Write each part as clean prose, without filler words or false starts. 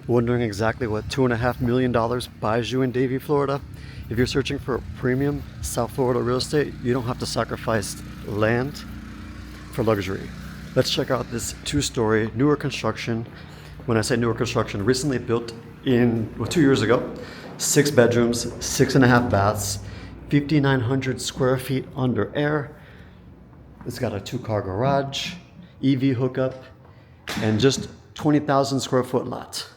Wondering exactly what $2.5 million buys you in Davie, Florida? If you're searching for premium South Florida real estate, you don't have to sacrifice land for luxury. Let's check out this two-story, newer construction. When I say newer construction, recently built in, well, 2 years ago. 6 bedrooms, 6.5 baths, 5,900 square feet under air. It's got a 2-car garage, EV hookup, and just 20,000 square foot lot.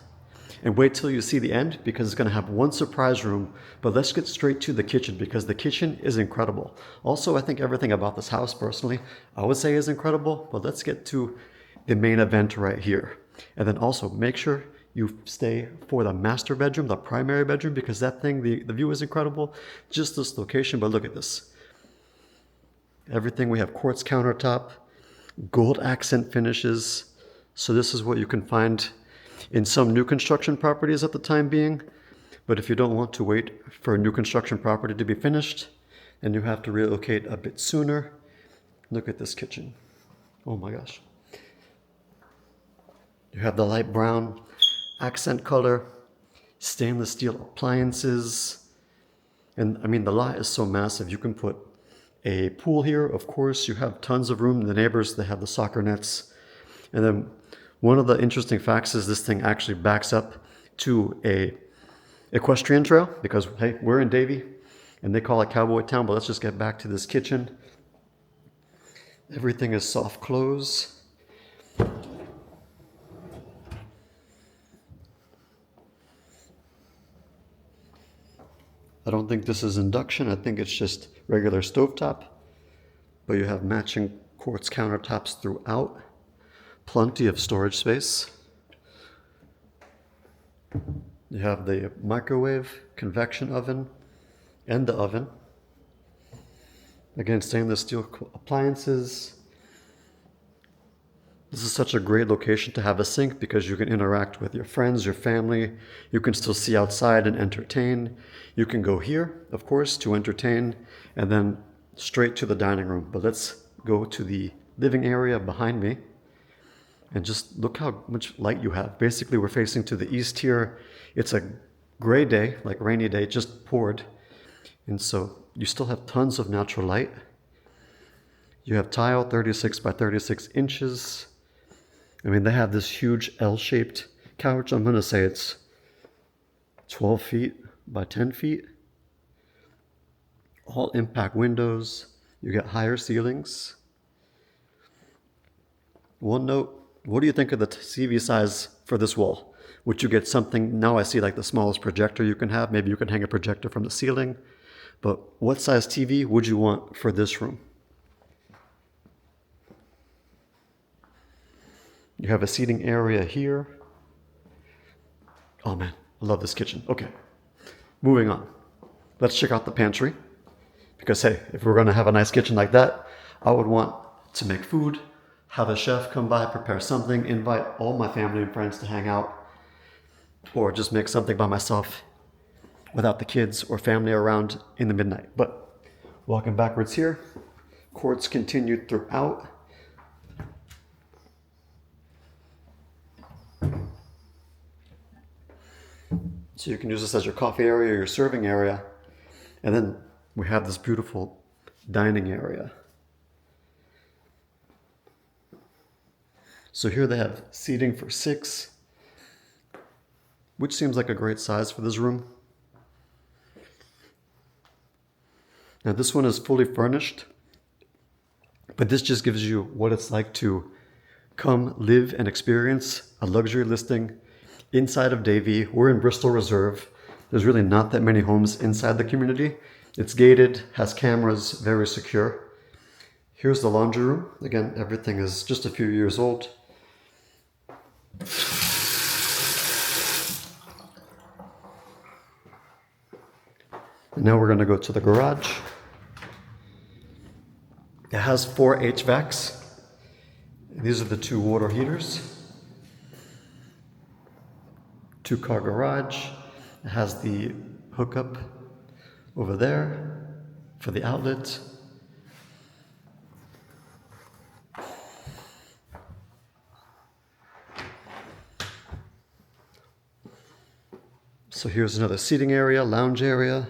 And wait till you see the end because it's going to have one surprise room. But let's get straight to the kitchen because the kitchen is incredible. Also, I think everything about this house personally, I would say is incredible. But let's get to the main event right here. And then also make sure you stay for the master bedroom, the primary bedroom, because that thing, the view is incredible. Just this location, but look at this. Everything, we have quartz countertop, gold accent finishes. So this is what you can find in some new construction properties at the time being. But if you don't want to wait for a new construction property to be finished and you have to relocate a bit sooner, look at this kitchen. Oh my gosh. You have the light brown accent color, stainless steel appliances. And I mean, the lot is so massive. You can put a pool here, of course. You have tons of room. The neighbors, they have the soccer nets. And then one of the interesting facts is this thing actually backs up to a equestrian trail because, hey, we're in Davie and they call it Cowboy Town, but let's just get back to this kitchen. Everything is soft close. I don't think this is induction. I think it's just regular stovetop, but you have matching quartz countertops throughout. Plenty of storage space. You have the microwave, convection oven, and the oven. Again, stainless steel appliances. This is such a great location to have a sink because you can interact with your friends, your family. You can still see outside and entertain. You can go here, of course, to entertain, and then straight to the dining room. But let's go to the living area behind me. And just look how much light you have. Basically, we're facing to the east here. It's a gray day, like rainy day, just poured. And so you still have tons of natural light. You have tile, 36 by 36 inches. I mean, they have this huge L-shaped couch. I'm going to say it's 12 feet by 10 feet. All impact windows. You get higher ceilings. One note. What do you think of the TV size for this wall? Would you get something, now I see like the smallest projector you can have. Maybe you can hang a projector from the ceiling. But what size TV would you want for this room? You have a seating area here. Oh man, I love this kitchen. Okay, moving on. Let's check out the pantry. Because hey, if we're gonna have a nice kitchen like that, I would want to make food, have a chef come by, prepare something, invite all my family and friends to hang out, or just make something by myself without the kids or family around in the midnight. But walking backwards here, quartz continued throughout. So you can use this as your coffee area, your serving area. And then we have this beautiful dining area. So here they have seating for 6, which seems like a great size for this room. Now this one is fully furnished, but this just gives you what it's like to come live and experience a luxury listing inside of Davie. We're in Bristol Reserve. There's really not that many homes inside the community. It's gated, has cameras, very secure. Here's the laundry room. Again, everything is just a few years old. And now we're going to go to the garage. It has 4 HVACs. These are the 2 water heaters. 2-car garage. It has the hookup over there for the outlet. So here's another seating area, lounge area.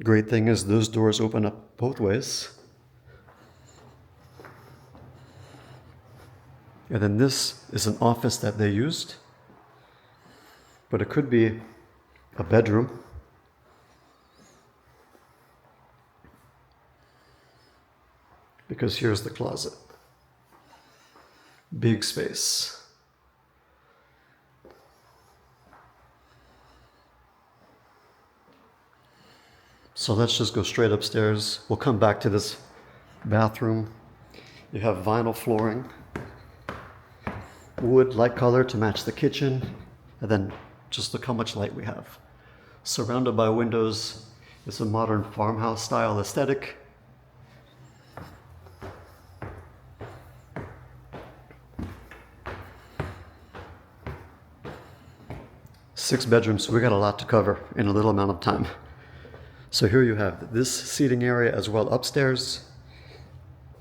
Great thing is those doors open up both ways. And then this is an office that they used, but it could be a bedroom. Because here's the closet. Big space. So let's just go straight upstairs. We'll come back to this bathroom. You have vinyl flooring, wood light color to match the kitchen, and then just look how much light we have. Surrounded by windows. It's a modern farmhouse style aesthetic. Six bedrooms, so we got a lot to cover in a little amount of time. So here you have this seating area as well upstairs.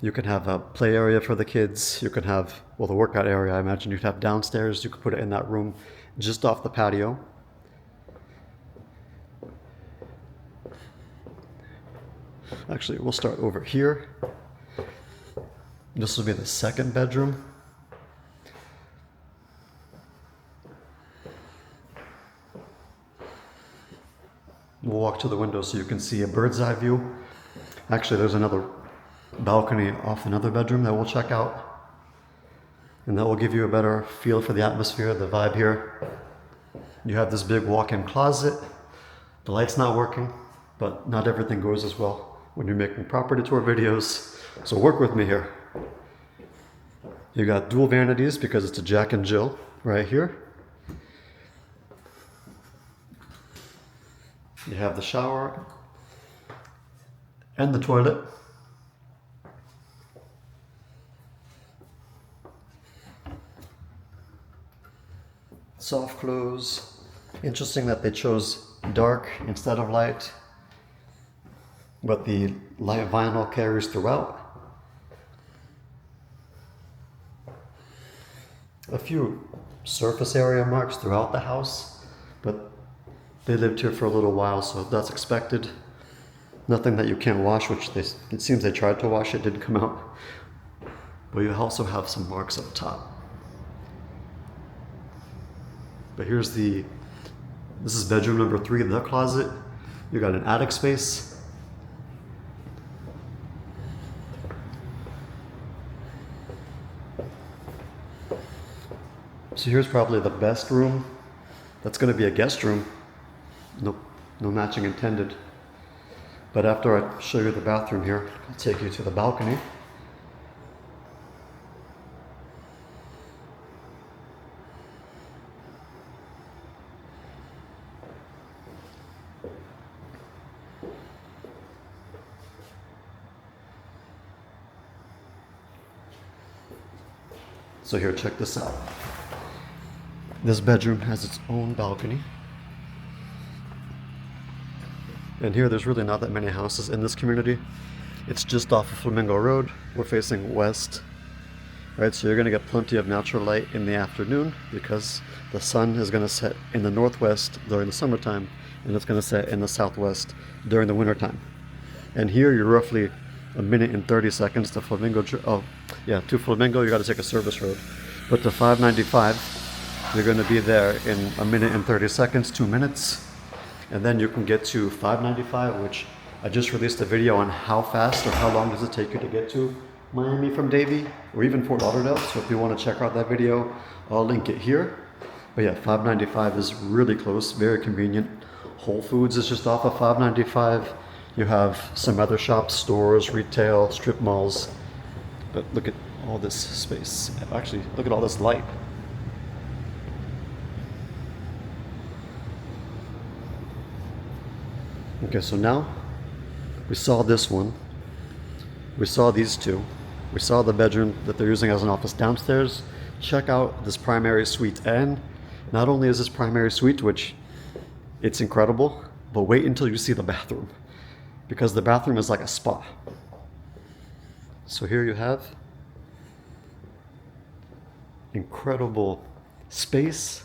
You can have a play area for the kids. You can have, well, the workout area, I imagine you'd have downstairs. You could put it in that room just off the patio. Actually, we'll start over here. This will be the second bedroom. We'll walk to the window so you can see a bird's eye view. Actually, there's another balcony off another bedroom that we'll check out. And that will give you a better feel for the atmosphere, the vibe here. You have this big walk-in closet. The light's not working, but not everything goes as well when you're making property tour videos. So work with me here. You got dual vanities because it's a Jack and Jill right here. You have the shower and the toilet. Soft close. Interesting that they chose dark instead of light, but the light vinyl carries throughout. A few surface area marks throughout the house, but they lived here for a little while, so that's expected. Nothing that you can't wash, which it seems they tried to wash, it didn't come out. But you also have some marks up top. But this is bedroom number 3, the closet. You got an attic space. So here's probably the best room. That's going to be a guest room. No matching intended. But after I show you the bathroom here, I'll take you to the balcony. So here, check this out. This bedroom has its own balcony. And here, there's really not that many houses in this community. It's just off of Flamingo Road. We're facing west. Right, so you're gonna get plenty of natural light in the afternoon because the sun is gonna set in the northwest during the summertime and it's gonna set in the southwest during the wintertime. And here you're roughly a minute and 30 seconds to Flamingo. To Flamingo you gotta take a service road. But to 595, you're gonna be there in a minute and 30 seconds, 2 minutes. And then you can get to 595, which I just released a video on how fast or how long does it take you to get to Miami from Davie or even Fort Lauderdale. So if you want to check out that video, I'll link it here. But yeah, 595 is really close, very convenient. Whole Foods is just off of 595. You have some other shops, stores, retail, strip malls. But look at all this space. Actually, look at all this light. Okay, so now we saw this one. We saw these two. We saw the bedroom that they're using as an office downstairs. Check out this primary suite. And not only is this primary suite, which it's incredible, but wait until you see the bathroom, because the bathroom is like a spa. So here you have incredible space.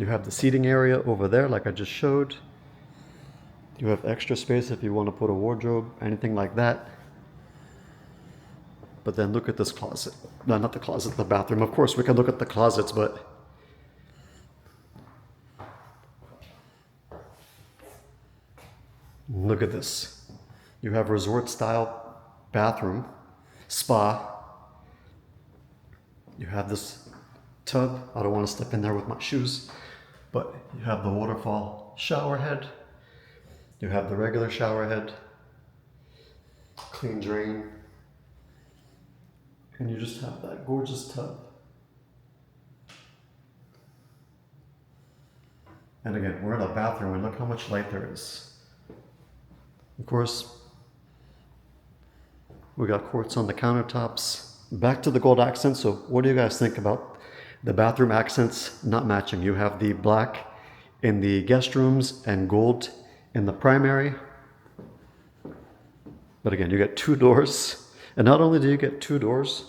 You have the seating area over there, like I just showed. You have extra space if you want to put a wardrobe, anything like that. But then look at this closet. No, not the closet, the bathroom. Of course, we can look at the closets, but look at this. You have resort-style bathroom, spa. You have this tub. I don't want to step in there with my shoes, but you have the waterfall shower head. You have the regular shower head, clean drain, and you just have that gorgeous tub. And again, we're in a bathroom and look how much light there is. Of course, we got quartz on the countertops. Back to the gold accents. So what do you guys think about the bathroom accents not matching? You have the black in the guest rooms and gold in the primary. But again, you get 2 doors. And not only do you get 2 doors,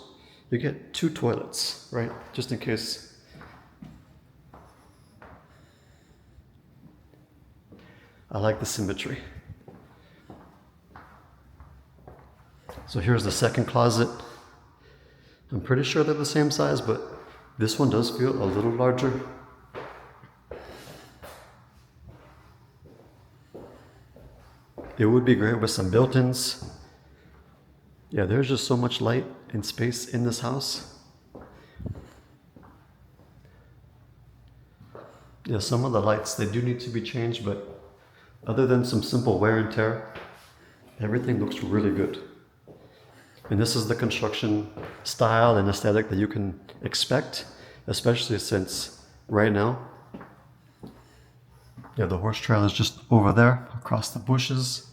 you get 2 toilets, right? Just in case. I like the symmetry. So here's the second closet. I'm pretty sure they're the same size, but this one does feel a little larger. It would be great with some built-ins. Yeah, there's just so much light and space in this house. Yeah, some of the lights, they do need to be changed, but other than some simple wear and tear, everything looks really good. And this is the construction style and aesthetic that you can expect, especially since right now, yeah, the horse trail is just over there across the bushes.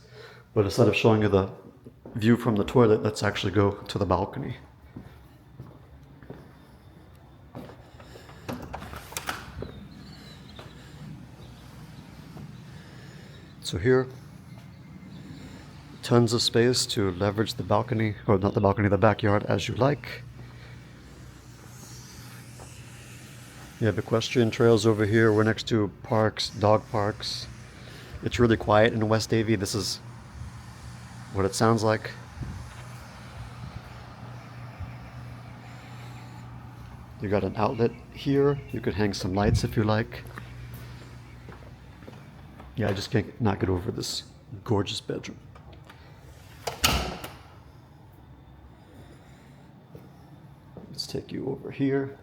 But instead of showing you the view from the toilet, let's actually go to the balcony. So here, tons of space to leverage the balcony, or not the balcony, the backyard as you like. You have equestrian trails over here. We're next to parks, dog parks. It's really quiet in West Davie. This is what it sounds like. You got an outlet here. You could hang some lights if you like. Yeah, I just can't not get over this gorgeous bedroom. Let's take you over here.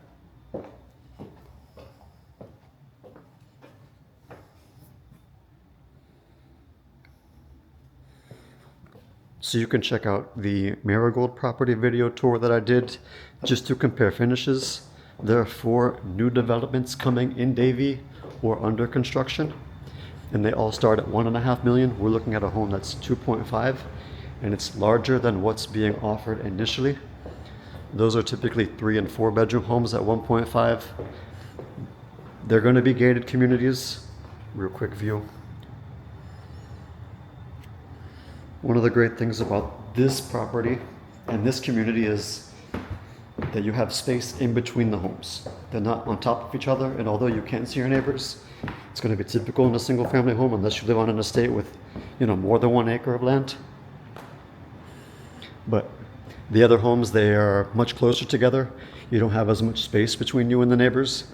So you can check out the Marigold property video tour that I did just to compare finishes. There are 4 new developments coming in Davie or under construction, and they all start at $1.5 million. We're looking at a home that's 2.5, and it's larger than what's being offered initially. Those are typically 3 and 4 bedroom homes at 1.5. They're going to be gated communities. Real quick view. One of the great things about this property and this community is that you have space in between the homes. They're not on top of each other, and although you can see your neighbors, it's going to be typical in a single family home unless you live on an estate with, more than 1 acre of land. But the other homes, they are much closer together. You don't have as much space between you and the neighbors.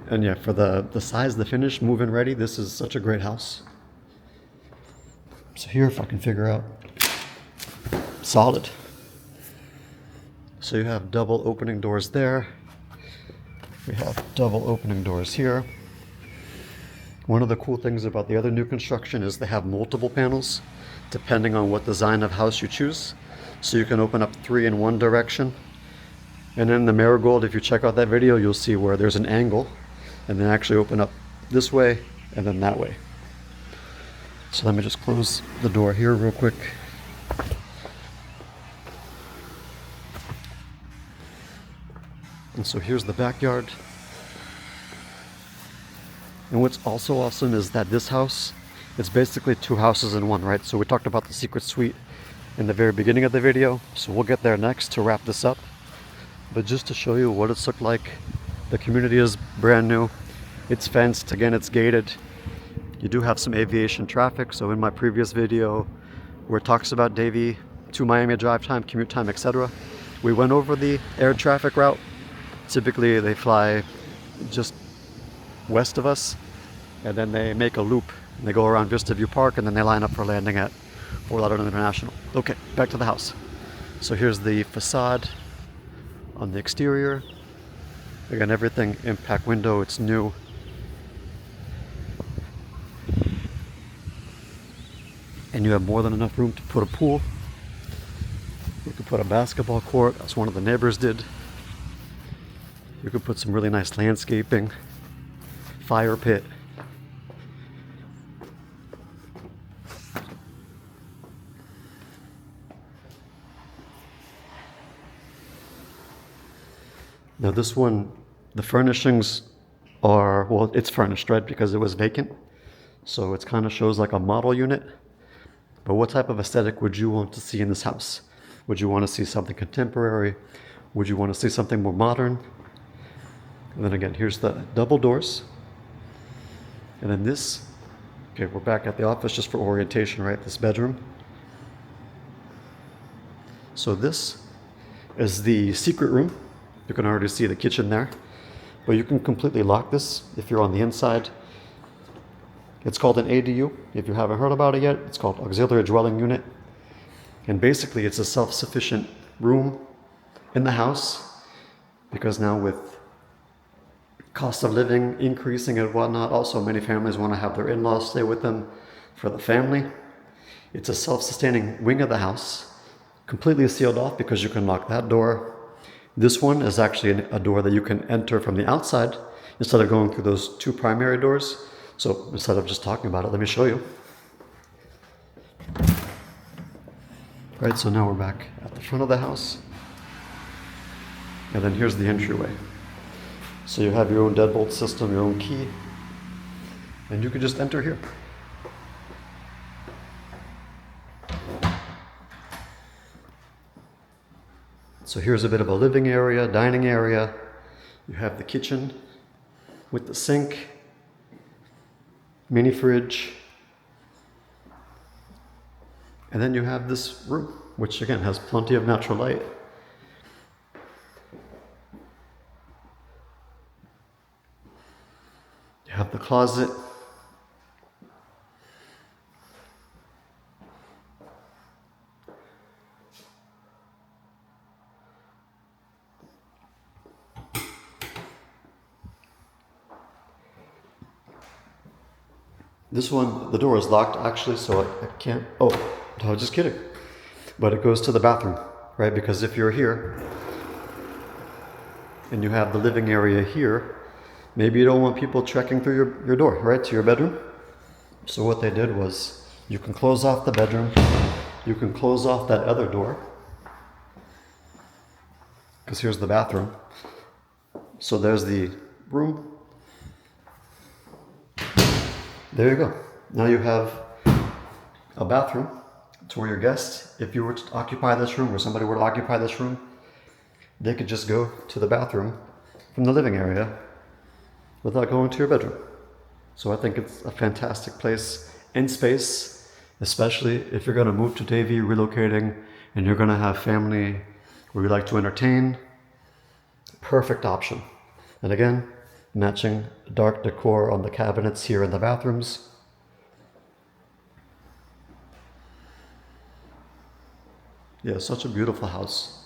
And yeah, for the size, the finish, move-in ready, this is such a great house. So here, if I can figure out, solid. So you have double opening doors there. We have double opening doors here. One of the cool things about the other new construction is they have multiple panels, depending on what design of house you choose. So you can open up 3 in one direction. And then the Marigold, if you check out that video, you'll see where there's an angle, and then actually open up this way and then that way. So let me just close the door here real quick. And so here's the backyard. And what's also awesome is that this house, it's basically 2 houses in one, right? So we talked about the secret suite in the very beginning of the video. So we'll get there next to wrap this up. But just to show you what it's looked like The community is brand new. It's fenced, again it's gated. You do have some aviation traffic, so in my previous video where it talks about Davie to Miami drive time, commute time, etc., we went over the air traffic route. Typically they fly just west of us, and then they make a loop and they go around Vista View Park, and then they line up for landing at Fort Lauderdale International. Okay, back to the house. So here's the facade on the exterior. Again, everything impact window, it's new. And you have more than enough room to put a pool. You could put a basketball court, as one of the neighbors did. You could put some really nice landscaping, fire pit. Now this one, the furnishings are, well, it's furnished, right? Because it was vacant. So it kind of shows like a model unit. But what type of aesthetic would you want to see in this house? Would you want to see something contemporary? Would you want to see something more modern? And then again, here's the double doors. And then this, okay, we're back at the office just for orientation, right? This bedroom. So this is the secret room. You can already see the kitchen there, but you can completely lock this if you're on the inside. It's called an ADU. If you haven't heard about it yet, it's called Auxiliary Dwelling Unit. And basically it's a self-sufficient room in the house, because now with cost of living increasing and whatnot, also many families want to have their in-laws stay with them for the family. It's a self-sustaining wing of the house, completely sealed off because you can lock that door. This one is actually a door that you can enter from the outside instead of going through those two primary doors. So instead of just talking about it, let me show you. All right, so now we're back at the front of the house. And then here's the entryway. So you have your own deadbolt system, your own key, and you can just enter here. So here's a bit of a living area, dining area. You have the kitchen with the sink, mini fridge, and then you have this room, which again has plenty of natural light. You have the closet. This one, the door is locked actually, so I can't, oh, no, just kidding. But it goes to the bathroom, right? Because if you're here and you have the living area here, maybe you don't want people trekking through your door, right, to your bedroom. So what they did was, you can close off the bedroom, you can close off that other door, because here's the bathroom. So there's the room. There you go. Now you have a bathroom to where your guests, if you were to occupy this room, or somebody were to occupy this room, they could just go to the bathroom from the living area without going to your bedroom. So I think it's a fantastic place and space, especially if you're going to move to Davie, relocating, and you're going to have family where you like to entertain. Perfect option. And again, matching dark decor on the cabinets here in the bathrooms. Yeah, such a beautiful house.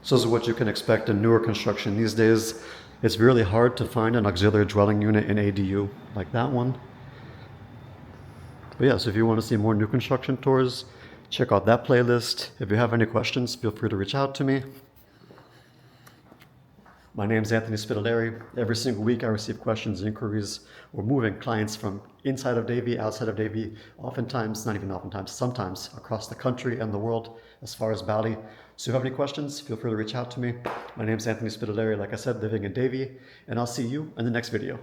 So this is what you can expect in newer construction these days. It's really hard to find an auxiliary dwelling unit in ADU like that one. But yeah, so if you want to see more new construction tours, check out that playlist. If you have any questions, feel free to reach out to me. My name is Anthony Spitaleri. Every single week I receive questions, inquiries, or moving clients from inside of Davie, outside of Davie, oftentimes, not even oftentimes, sometimes across the country and the world as far as Bali. So if you have any questions, feel free to reach out to me. My name is Anthony Spitaleri, like I said, living in Davie, and I'll see you in the next video.